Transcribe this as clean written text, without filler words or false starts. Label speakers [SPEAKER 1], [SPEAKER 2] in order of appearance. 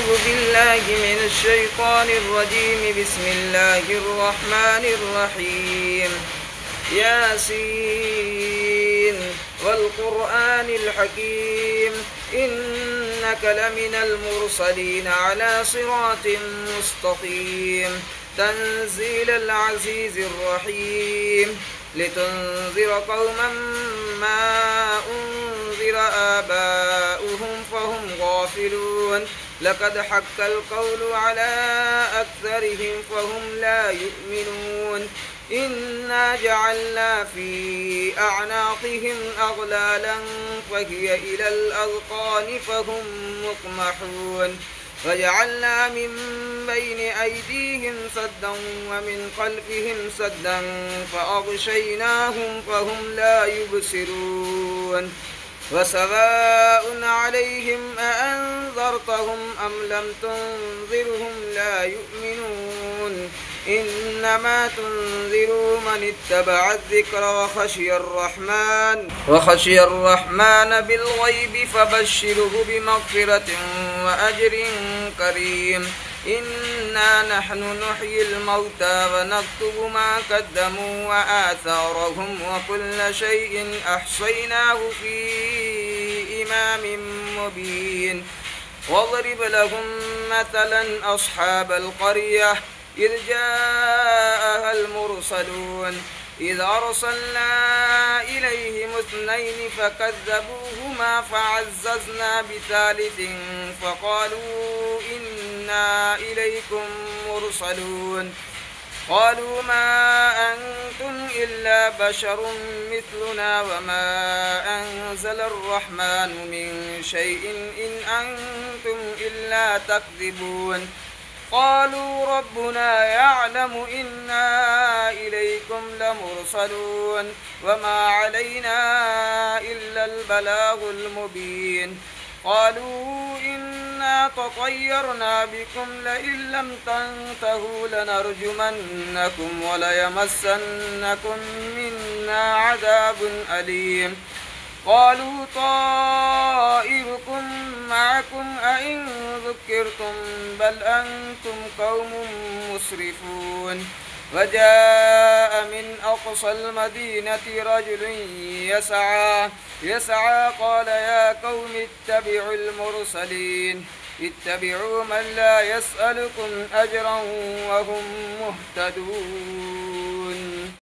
[SPEAKER 1] أعوذ بالله من الشيطان الرجيم. بسم الله الرحمن الرحيم. ياسين والقرآن الحكيم إنك لمن المرسلين على صراط مستقيم تنزيل العزيز الرحيم لتنذر قوما ما أنذر آباؤهم فهم غافلون لقد حق القول على أكثرهم فهم لا يؤمنون إنا جعلنا في أعناقهم أغلالا فهي إلى الأذقان فهم مقمحون وجعلنا من بين أيديهم سدا ومن خلفهم سدا فأغشيناهم فهم لا يبصرون وسواء عليهم أأنذرتهم أم لم تنذرهم لا يؤمنون إنما تنذر من اتبع الذكر وخشي الرحمن بالغيب فبشره بمغفرة وأجر كريم. إنا نحن نحيي الموتى ونكتب ما قدموا وآثارهم وكل شيء أحصيناه في إمام مبين. واضرب لهم مثلا أصحاب القرية إذ جاءها المرسلون إذ أرسلنا إليهم 2 فكذبوهما فعززنا بثالث فقالوا إنا إليكم مرسلون قالوا ما أنتم إلا بشر مثلنا وما أنزل الرحمن من شيء إن أنتم إلا تكذبون قالوا ربنا يعلم إنا إليكم لمرسلون وما علينا إلا البلاغ المبين. قالوا إنا تطيرنا بكم لئن لم تنتهوا لنرجمنكم وليمسنكم منا عذاب أليم. قالوا طائركم معكم أئن ذكرتم بل أنتم قوم مسرفون. وجاء من أقصى المدينة رجل يسعى قال يا قوم اتبعوا المرسلين اتبعوا من لا يسألكم أجرا وهم مهتدون.